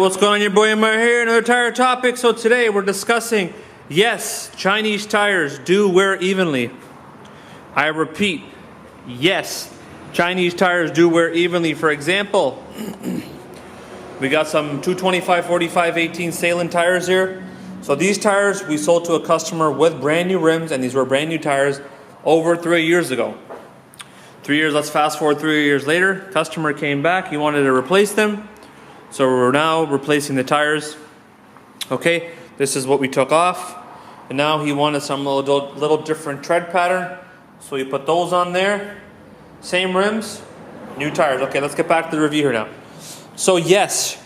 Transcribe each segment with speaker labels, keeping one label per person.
Speaker 1: what's going on? Your boy AMAR here, another tire topic. So today we're discussing, yes, Chinese tires do wear evenly. I repeat, yes, Chinese tires do wear evenly. For example, we got some 225, 45, 18 Salem tires here. So these tires we sold to a customer with brand new rims, and these were brand new tires over 3 years ago. 3 years, let's fast forward 3 years later. Customer came back, he wanted to replace them. So we're now replacing the tires. Okay, this is what we took off. And now he wanted some little different tread pattern. So we put those on there. Same rims, new tires. Okay, let's get back to the review here now. So yes,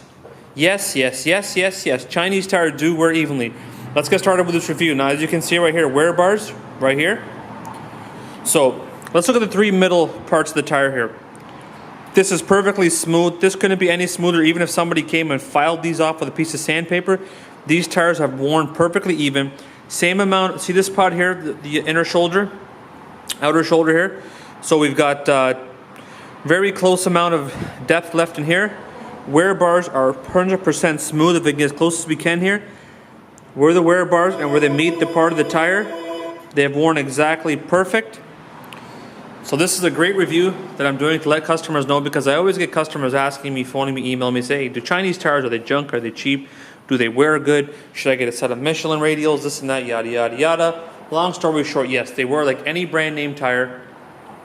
Speaker 1: Chinese tires do wear evenly. Let's get started with this review. Now, as you can see right here, wear bars right here. So let's look at the three middle parts of the tire here. This is perfectly smooth. This couldn't be any smoother even if somebody came and filed these off with a piece of sandpaper. These tires have worn perfectly even. Same amount, see this part here, the inner shoulder, outer shoulder here. So we've got very close amount of depth left in here. Wear bars are 100% smooth if it gets as close as we can here. Where the wear bars and where they meet the part of the tire, they have worn exactly perfect. So this is a great review that I'm doing to let customers know, because I always get customers asking me, phoning me, emailing me, say, hey, do Chinese tires, are they junk, are they cheap, do they wear good, should I get a set of Michelin radials, this and that, yada, yada, yada. Long story short, yes, they wear like any brand name tire,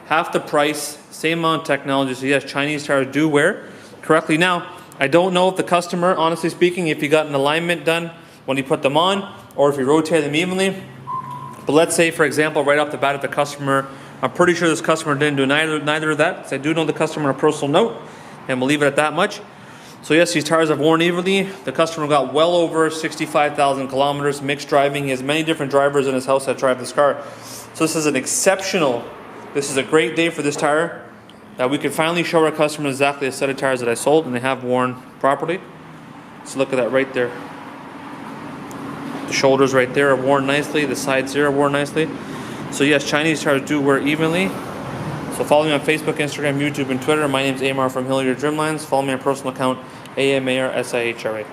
Speaker 1: half the price, same amount of technology, so yes, Chinese tires do wear correctly. Now, I don't know if the customer, honestly speaking, if he got an alignment done when he put them on, or if he rotated them evenly, but let's say, for example, right off the bat, if the customer, I'm pretty sure this customer didn't do neither of that, because I do know the customer on a personal note, and we'll leave it at that much. So yes, these tires have worn evenly. The customer got well over 65,000 kilometers, mixed driving. He has many different drivers in his house that drive this car. So this is this is a great day for this tire, that we can finally show our customers exactly a set of tires that I sold, and they have worn properly. So look at that right there. The shoulders right there are worn nicely. The sides here are worn nicely. So yes, Chinese tires do wear evenly. So follow me on Facebook, Instagram, YouTube, and Twitter. My name is AMAR from Hillyards Trim Lines. Follow me on personal account, AMAR SIHRA.